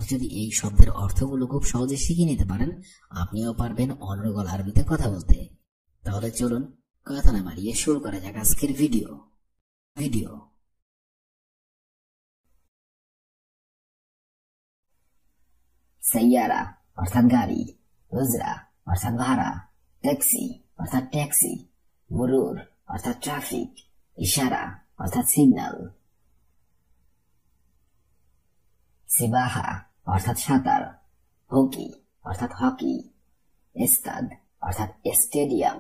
আপনি যদি এই শব্দের অর্থগুলো খুব সহজে শিখে নিতে পারেন, আপনিও পারবেন অনর্গল আরবিতে কথা বলতে। তাহলে চলুন কথা না বাড়িয়ে শুরু করা যাক আজকের ভিডিও। সাইয়ারা অর্থাৎ গাড়ি, উজরা অর্থাৎ ভাড়া, ট্যাক্সি অর্থাৎ ট্যাক্সি, মুরুর অর্থাৎ ট্রাফিক, ইশারা অর্থাৎ সিগন্যাল, সিবাহা অর্থাৎ সাঁতার, হকি অর্থাৎ হকি, ইস্তাদ অর্থাৎ স্টেডিয়াম,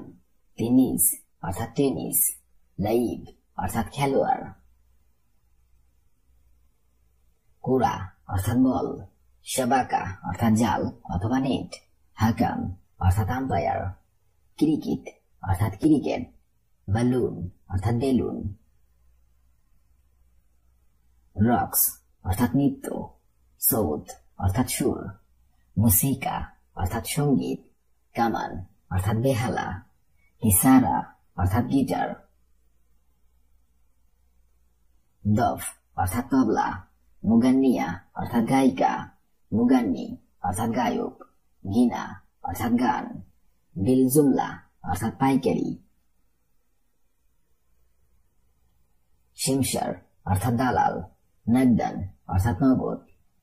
টেনিস অর্থাৎ টেনিস, লাইব অর্থাৎ খেলোয়াড়, কুরা অর্থাৎ বল, শাবাকা অর্থাৎ জাল অথবা নেট, হাকাম অর্থাৎ আম্পায়ার, ক্রিকেট অর্থাৎ ক্রিকেট, বালুন অর্থাৎ বেলুন, রক্স অর্থাৎ নৃত্য, সৌত অর্থাৎ সুর, মুসিকা অর্থাৎ সঙ্গীত, কামান অর্থাৎ বেহালা, কিসারা অর্থাৎ গিটার, দফ অর্থাৎ তবলা, মুগান্নিয়া অর্থাৎ গায়িকা, মুগান্নি অর্থাৎ গায়ক, গিনা অর্থাৎ গান, বিল জুমলা অর্থাৎ পাইকারি, শিমশার অর্থাৎ দালাল, নগদান অর্থাৎ নগদ,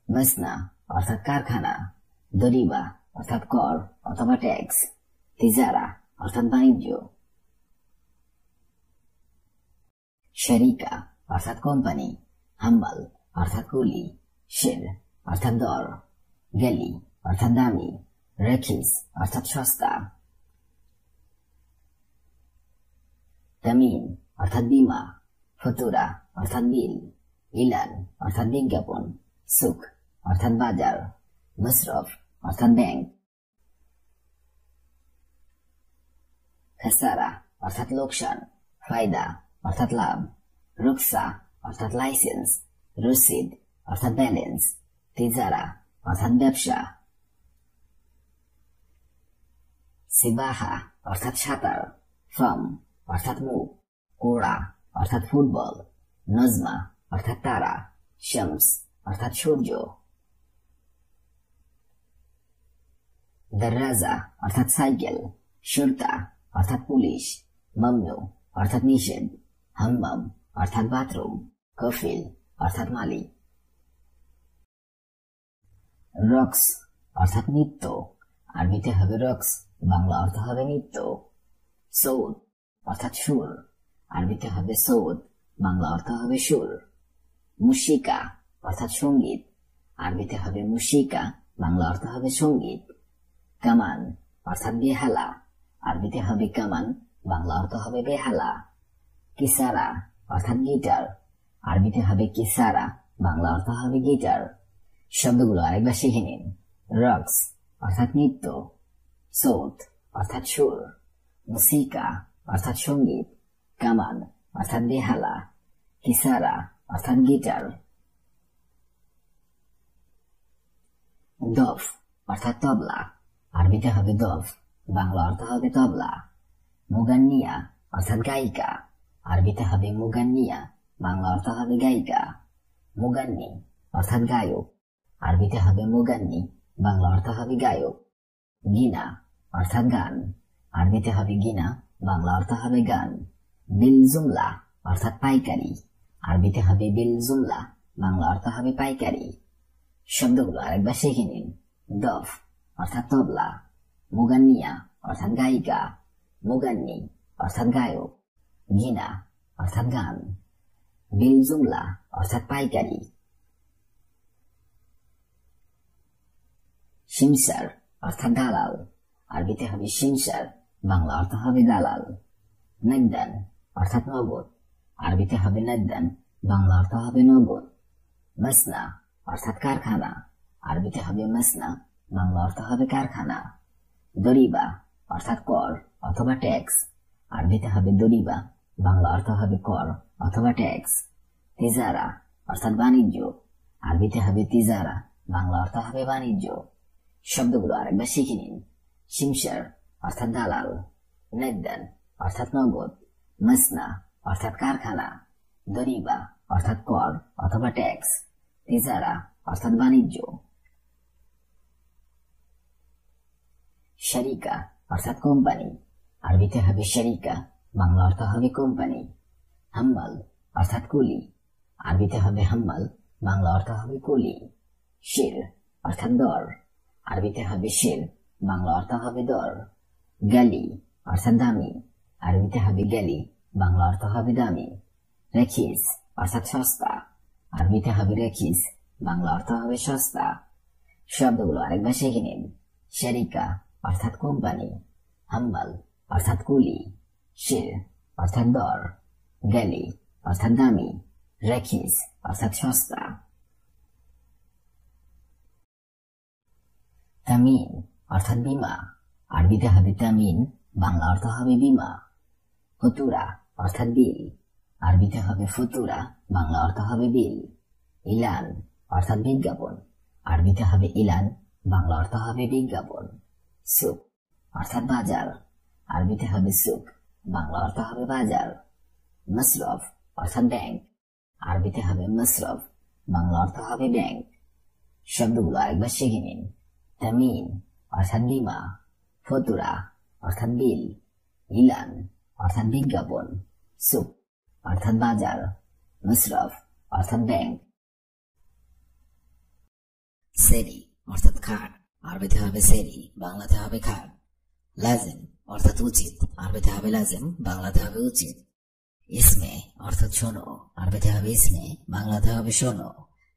মসনা অর্থাৎ কারখানা, দরিবা অর্থাৎ কর অথবা ট্যাক্স, তিজারা অর্থাৎ বাণিজ্য, শরিকা অর্থাৎ কোম্পানি, হাম্বাল অর্থাৎ কুলি, শের অর্থাৎ দর, গেলি অর্থাৎ দামি, রেখিস অর্থাৎ সস্তা, তামিন অর্থাৎ বিমা, ফতুরা অর্থাৎ বিল, ইলান অর্থাৎ বিজ্ঞাপন, সুক অর্থাৎ বাজার, মসরফ অর্থাৎ ব্যাংক, খাসারা অর্থাৎ লোকসান, ফায়দা অর্থাৎ লাভ, রুকসা অর্থাৎ লাইসেন্স, রসিদ অর্থাৎ ব্যালেন্স, তিজারা অর্থাৎ ব্যবসা, সিবাহা অর্থাৎ সাঁতার, ফাম অর্থাৎ মুখ, কোড়া অর্থাৎ ফুটবল, নজমা অর্থাৎ তারা, শামস অর্থাৎ সূর্য, দররাজা অর্থাৎ সাইকেল, শুরতা অর্থাৎ পুলিশ, মামনু অর্থাৎ নিষেধ, হাম্মাম অর্থাৎ বাথরুম, কফিল অর্থাৎ মালিক, রক্স অর্থাৎ নৃত্য, আরবিতে হবে রক্স, বাংলা অর্থ হবে নৃত্য, সৌদ অর্থাৎ সুর, আরবিতে হবে সৌদ, বাংলা অর্থ হবে সুর, মুশিকা অর্থাৎ সঙ্গীত, আরবিতে হবে মুশিকা, বাংলা অর্থ হবে সঙ্গীত, কামান অর্থাৎ বেহালা, আরবিতে হবে কামান, বাংলা অর্থ হবে বেহালা, কিসারা অর্থাৎ গিটার, আরবিতে হবে কিসারা, বাংলা অর্থ হবে গিটার। শব্দগুলো আরেকবার শিখে নিন। রক্স অর্থাৎ নৃত্য, সৌত অর্থাৎ সুর, মুসিকা অর্থাৎ সঙ্গীত, কামান অর্থাৎ বেহালা, কিসারা অর্থাৎ গিটার, দফ অর্থাৎ তবলা, আরবিতে হবে দফ, বাংলা অর্থ হবে তবলা, মুগান্নিয়া অর্থাৎ গায়িকা, আরবিতে হবে মুগান্নিয়া, বাংলা অর্থ হবে গায়িকা, মুগান্নি অর্থাৎ গায়ক, আরবিতে হবে মুগান্নি, বাংলা অর্থ হবে গায়ক, গিনা অর্থাৎ গান, আরবিতে হবে গিনা, বাংলা অর্থ হবে গান, বিল জুমলা অর্থাৎ পাইকারি, আরবিতে হবে বিল জুমলা, বাংলা অর্থ হবে পাইকারি। শব্দগুলো আরেকবার শিখে নিন। দফ অর্থাৎ তবলা, মুগান্নিয়া অর্থাৎ গায়িকা, মুগান্নি অর্থাৎ গায়ক, গিনা অর্থাৎ গান, বিল জুমলা অর্থাৎ পাইকারি। শিমসার অর্থাৎ দালাল, আরবিতে হবে শিমসার, বাংলা অর্থ হবে দালাল, নগদান অর্থাৎ নগদ, আরবিতে হবে নগদান, বাংলা অর্থ হবে নগদ, মসনা অর্থাৎ কারখানা, আরবিতে হবে মসনা, বাংলা অর্থ হবে কারখানা, দরিবা অর্থাৎ কর অথবা ট্যাক্স, আরবিতে হবে দরিবা, বাংলা অর্থ হবে কর অথবা ট্যাক্স, তিজারা অর্থাৎ বাণিজ্য, আরবিতে হবে তিজারা, বাংলা অর্থ হবে বাণিজ্য। শব্দগুলো আরেকবার শিখে নিন। শিমসার অর্থাৎ দালাল, নগদান অর্থাৎ নগদ, মসনা অর্থাৎ কারখানা, দরিবা অর্থাৎ কর অথবা ট্যাক্স, তিজারা অর্থাৎ বাণিজ্য, শারিকা অর্থাৎ কোম্পানি, আরবিতে হবে শারিকা, বাংলা অর্থ হবে কোম্পানি। হাম্মাল অর্থাৎ কুলি, আরবিতে হবে হাম্মাল, বাংলা অর্থ হবে কুলি। শির অর্থাৎ দর, আরবিতে হবে শির, বাংলা অর্থ হবে দর। গালি অর্থাৎ দামি, আরবিতে হবে গালি, বাংলা অর্থ হবে দামি। রেখিস অর্থাৎ সস্তা, আরবিতে হবে রেখিস, বাংলা অর্থ হবে সস্তা। শব্দগুলো আরেকবার শিখে নিন। শারিকা অর্থাৎ কোম্পানি, হাম্মাল অর্থাৎ কুলি, শির অর্থাৎ দর, গালি অর্থাৎ দামি, রেখিস অর্থাৎ সস্তা। তামিন অর্থাৎ বীমা, আরবিতে হবে তামিন, বাংলা অর্থ হবে বীমা। ফতুরা অর্থাৎ বিল, আরবিতে হবে ফতুরা, বাংলা অর্থ হবে বিল। ইলান অর্থাৎ বিজ্ঞাপন, আরবিতে হবে ইলান, বাংলা অর্থ হবে বিজ্ঞাপন। সুক অর্থাৎ বাজার, আরবিতে হবে সুক, বাংলা অর্থ হবে বাজার। মসরফ অর্থাৎ ব্যাংক, আরবিতে হবে মসরফ, বাংলা অর্থ হবে ব্যাংক। শব্দগুলো আরেকবার শিখে নিন। তামিন অর্থাৎ বীমা, ফতুরা অর্থাৎ বিল, ইলান অর্থাৎ বিজ্ঞাপন, সুক অর্থাৎ বাজার, মসরফ অর্থাৎ ব্যাংক। সেরি অর্থাৎ খাট, আরবিতে হবে সেরি, বাংলাতে হবে খাট। লাজিম অর্থাৎ উচিত, আরবিতে হবে লাজিম, বাংলাতে হবে উচিত। ইসমে অর্থাৎ শোনো, আরবিতে হবে ইসমে, বাংলাতে হবে শোনো।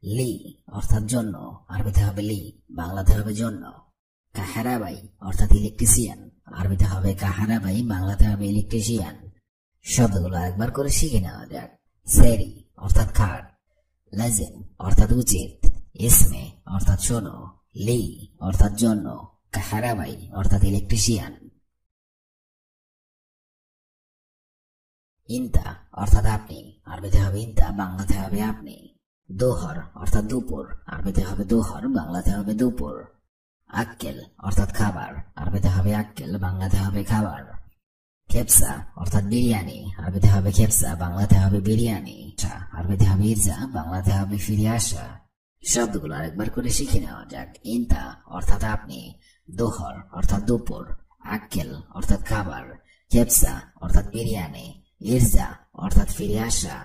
লি অর্থাৎ জন্য, আরবিতে হবে লি, বাংলাতে হবে জন্য। কাহারাবাই অর্থাৎ ইলেকট্রিশিয়ান, আরবিতে হবে কাহারাবাই, বাংলাতে হবে ইলেকট্রিশিয়ান। শব্দগুলো একবার করে শিখে নেওয়া যাক। সেরি অর্থাৎ খাট, লাজিম অর্থাৎ উচিত, ইসমে অর্থাৎ শোনো, লি অর্থাৎ জন্য, কাহারাবাই অর্থাৎ ইলেকট্রিশিয়ান। ইনতা অর্থাৎ আপনি, আরবিতে হবে ইনতা, বাংলাতে হবে আপনি। দোহর অর্থাৎ দুপুর, আরবিতে হবে দোহর, বাংলাতে হবে দুপুর। আক্কেল অর্থাৎ খাবার, আরবিতে হবে আক্কেল, বাংলাতে হবে খাবার। খেপসা অর্থাৎ বিরিয়ানি, আরবিতে হবে খেপসা, বাংলাতে হবে বিরিয়ানি। আরবিতে হবে ইরজা, বাংলাতে হবে ফিরে আসা। শব্দগুলো আরেকবার করে শিখে নেওয়া যাক। ইনতা অর্থাৎ আপনি, দোহর অর্থাৎ দুপুর, আক্কেল অর্থাৎ খাবার, খেপসা অর্থাৎ বিরিয়ানি, ইরজা অর্থাৎ ফিরে আসা।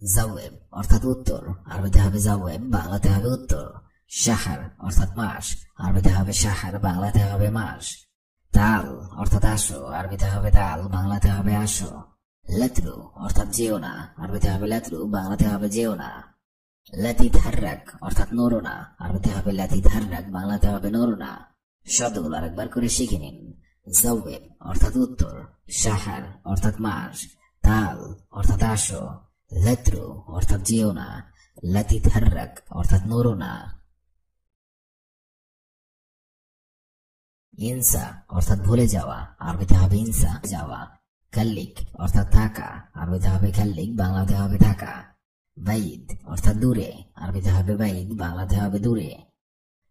জাওয়েব অর্থাৎ উত্তর, আরবিতে হবে জাওয়েব, বাংলাতে হবে উত্তর। শাহর অর্থাৎ মাস, আরবিতে হবে শাহর, বাংলাতে হবে মাস। তাল অর্থাৎ আসো, আরবিতে হবে তাল, বাংলাতে হবে আসো। লাতরু অর্থাৎ যেও না, আরবিতে হবে লাতরু, বাংলাতে হবে যেও না। লাতি ধাররাক অর্থাৎ নড়ো না, আরবিতে হবে লাতি ধাররাক, বাংলাতে হবে নড়ো না। শব্দগুলো আরেকবার করে শিখে নিন। জাওয়েব অর্থাৎ উত্তর, শাহর অর্থাৎ মাস, তাল অর্থাৎ আসো, লাতরু অর্থাৎ যেও না, লাতি ধাররাক অর্থাৎ নড়ো না। ইনসা অর্থাৎ ভুলে যাওয়া, আরবিতে হবে ইনসা, যাওয়া। কাল্লিক অর্থাৎ থাকা, আরবিতে হবে কাল্লিক, বাংলাতে হবে থাকা। বাইদ অর্থাৎ দূরে, আরবিতে হবে বাইদ, বাংলাতে হবে দূরে।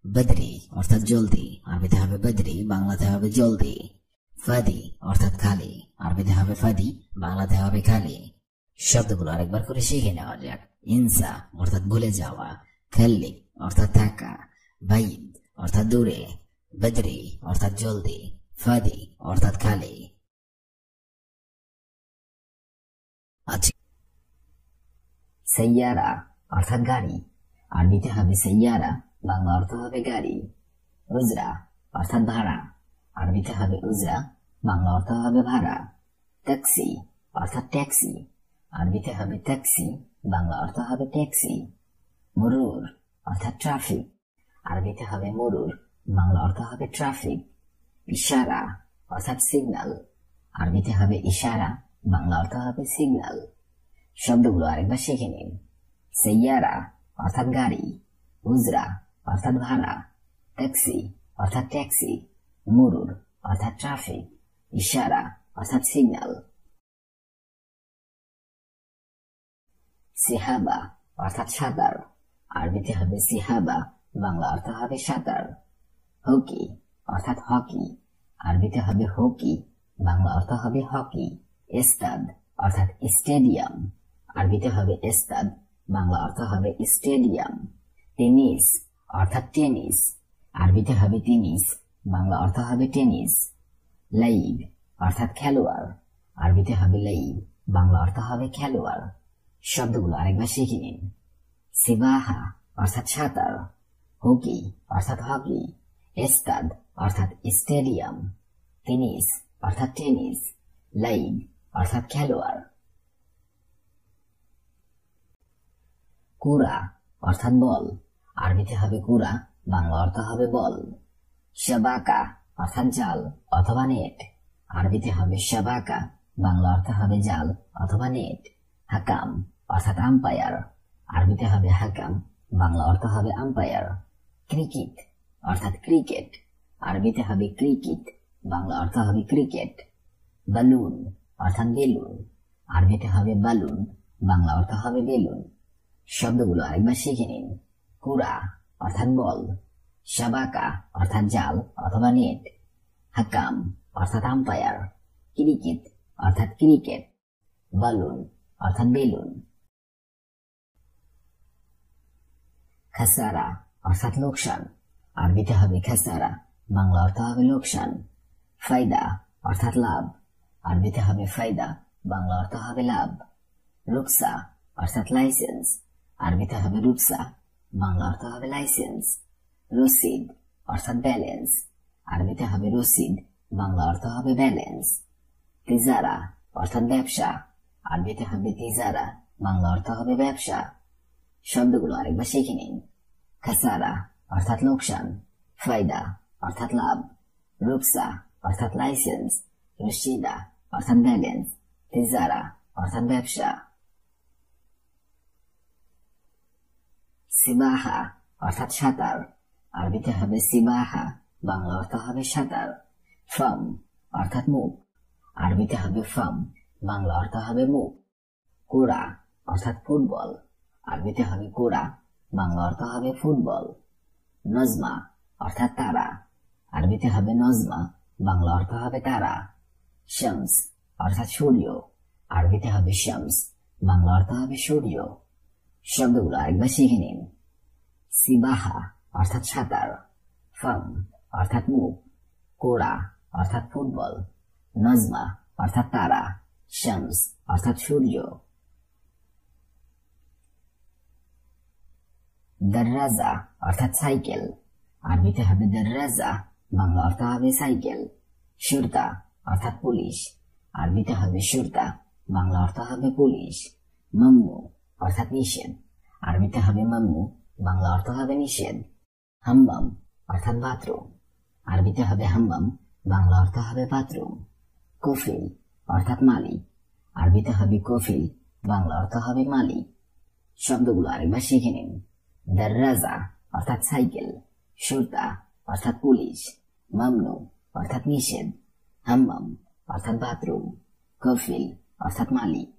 বদরি অর্থাৎ জলদি, আরবিতে হবে বদরি, বাংলাতে হবে জলদি। ফাদি অর্থাৎ খালি, আরবিতে হবে ফাদি, বাংলাতে হবে খালি। শব্দগুলো আরেকবার করে শিখে নেওয়া যাক। ইনসা অর্থাৎ ভুলে যাওয়া, কাল্লিক অর্থাৎ থাকা, বাইদ অর্থাৎ দূরে, বদরি অর্থাৎ জলদি, ফাদি অর্থাৎ খালি। সাইয়ারা অর্থাৎ গাড়ি, আরবিতে হবে সাইয়ারা, বাংলা অর্থ হবে গাড়ি। উজরা অর্থাৎ ভাড়া, আরবিতে হবে উজরা, বাংলা অর্থ হবে ভাড়া। ট্যাক্সি অর্থাৎ ট্যাক্সি, আরবিতে হবে ট্যাক্সি, বাংলা অর্থ হবে ট্যাক্সি। মুরুর অর্থাৎ ট্রাফিক, আরবিতে হবে মুরুর, বাংলা অর্থ হবে ট্রাফিক। ইশারা অর্থাৎ সিগন্যাল, আরবিতে হবে ইশারা, বাংলা অর্থ হবে সিগন্যাল। শব্দগুলো আরেকবার শিখে নিন। সাইয়ারা অর্থাৎ গাড়ি, উজরা অর্থাৎ ভাড়া, ট্যাক্সি অর্থাৎ ট্যাক্সি, মুরুর অর্থাৎ ট্রাফিক, ইশারা অর্থাৎ সিগন্যাল। সিহাবা অর্থাৎ সাঁতার, আরবিতে হবে সিহাবা, বাংলা অর্থ হবে সাঁতার। হকি অর্থাৎ হকি, আরবিতে হবে হকি, বাংলা অর্থ হবে হকি। ইস্তাদ অর্থাৎ স্টেডিয়াম, আরবিতে হবে ইস্তাদ, বাংলা অর্থ হবে স্টেডিয়াম। টেনিস অর্থাৎ টেনিস, আরবিতে হবে টেনিস, বাংলা অর্থ হবে টেনিস। লাইব অর্থাৎ খেলোয়াড়, আরবিতে হবে লাইব, বাংলা অর্থ হবে খেলোয়াড়। শব্দগুলো আরেকবার শিখে নিন। সিবাহা অর্থাৎ সাঁতার, হকি অর্থাৎ হকি, এস্তাদ অর্থাৎ স্টেডিয়াম, টেনিস অর্থাৎ টেনিস, লাইব অর্থাৎ খেলোয়াড়। কুরা অর্থাৎ বল, আরবিতে হবে কুরা, বাংলা অর্থ হবে বল। শাবাকা অর্থাৎ জাল অথবা নেট, আরবিতে হবে শাবাকা, বাংলা অর্থ হবে জাল অথবা নেট। হাকাম অর্থাৎ আম্পায়ার, আরবিতে হবে হাকাম, বাংলা অর্থ হবে আম্পায়ার। ক্রিকেট অর্থাৎ ক্রিকেট, আরবিতে হবে ক্রিকেট, বাংলা অর্থ হবে ক্রিকেট। বালুন অর্থাৎ বেলুন, আরবিতে হবে বালুন, বাংলা অর্থ হবে বেলুন। শব্দগুলো আরেকবার শিখে নিন। কুরা অর্থাৎ বল, শাবাকা অর্থাৎ জাল অথবা নেট, হাকাম অর্থাৎ আম্পায়ার, ক্রিকেট অর্থাৎ ক্রিকেট, বালুন অর্থাৎ বেলুন। খাসারা অর্থাৎ লোকসান, আরবিতে হবে খাসারা, বাংলা অর্থ হবে লোকসান। ফায়দা অর্থাৎ লাভ, আরবিতে হবে ফায়দা, বাংলা অর্থ হবে লাভ। রুকসা অর্থাৎ লাইসেন্স, আরবিতে হবে রুকসা, বাংলা অর্থ হবে লাইসেন্স। রসিদ অর্থাৎ ব্যালেন্স, আরবিতে হবে রসিদ, বাংলা অর্থ হবে ব্যালেন্স। তিজারা অর্থাৎ ব্যবসা, আরবিতে হবে তিজারা, বাংলা অর্থ হবে ব্যবসা। শব্দগুলো আরেকবার শিখে নিন। খাসারা অর্থাৎ লোকসান, ফায়দা অর্থাৎ লাভ, রুকসা অর্থাৎ লাইসেন্স, রসিদা অর্থাৎ ব্যালেন্স, তিজারা অর্থাৎ ব্যবসা। সিবাহা অর্থাৎ সাঁতার, আরবিতে হবে সিবাহা, বাংলা অর্থ হবে সাঁতার। ফাম অর্থাৎ মুখ, আরবিতে হবে ফাম, বাংলা অর্থ হবে মুখ। কোরা অর্থাৎ ফুটবল, আরবিতে হবে কোরা, বাংলা অর্থ হবে ফুটবল। নজমা অর্থাৎ তারা, আরবিতে হবে নজমা, বাংলা অর্থ হবে তারা। শামস অর্থাৎ সূর্য, আরবিতে হবে শামস, বাংলা অর্থ হবে সূর্য। শব্দগুলো আরেকবার শিখে নিন। সিবাহা অর্থাৎ সাঁতার, ফাম অর্থাৎ মুখ, কোরা অর্থাৎ ফুটবল, নজমা অর্থাৎ তারা, শামস অর্থাৎ সূর্য। দররাজা অর্থাৎ সাইকেল, আরবিতে হবে দররাজা, বাংলা অর্থ হবে সাইকেল। শুরতা অর্থাৎ পুলিশ, আরবিতে হবে শুরতা, বাংলা অর্থ হবে পুলিশ। মামনু অর্থাৎ নিষেধ, আরবিতে হবে মামনু, বাংলা অর্থ হবে নিষেধ। হাম্মাম অর্থাৎ বাথরুম, আরবিতে হবে হাম্মাম, বাংলা অর্থ হবে বাথরুম। কফিল অর্থাৎ মালিক, আরবিতে হবে কফিল, বাংলা অর্থ হবে মালিক। শব্দগুলো আরেকবার শিখে নিন। দররাজা অর্থাৎ সাইকেল, শুরতা অর্থাৎ পুলিশ, মামনু অর্থাৎ নিষেধ, হাম্মাম অর্থাৎ বাথরুম, কফিল অর্থাৎ মালিক।